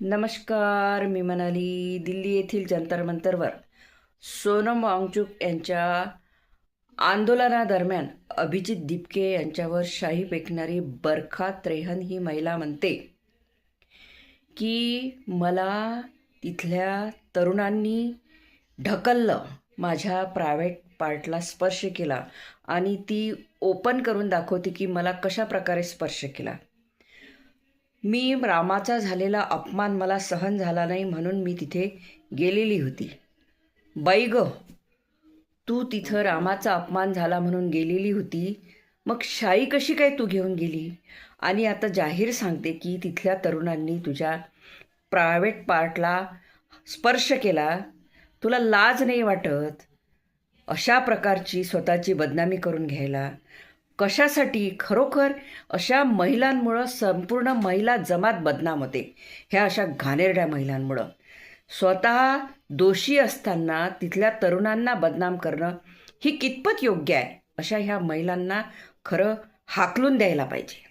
नमस्कार, मी मनाली. दिल्ली येथील जंतर मंतरवर सोनम वांगचुक यांच्या आंदोलनादरम्यान अभिजित दिपके यांच्यावर शाई फेकणारी बरखा त्रेहन ही महिला म्हणते की मला तिथल्या तरुणांनी ढकललं, माझ्या प्रायव्हेट पार्टला स्पर्श केला आणि ती ओपन करून दाखवते की मला कशा प्रकारे स्पर्श केला. मी रामाचा झालेला अपमान मला सहन झाला नाही म्हणून मी तिथे गेलेली होती. बाई ग, तू तिथं रामाचा अपमान झाला म्हणून गेलेली होती, मग शाई कशी काय तू घेऊन गेली? आणि आता जाहीर सांगते की तिथल्या तरुणांनी तुझ्या प्रायव्हेट पार्टला स्पर्श केला. तुला लाज नाही वाटत अशा प्रकारची स्वतःची बदनामी करून घ्यायला? कशासाठी? खरोखर अशा महिलांमुळं संपूर्ण महिला जमात बदनाम होते. ह्या अशा घाणेरड्या महिलांमुळं. स्वतः दोषी असताना तिथल्या तरुणांना बदनाम करणं ही कितपत योग्य आहे? अशा ह्या महिलांना खरं हाकलून द्यायला पाहिजे.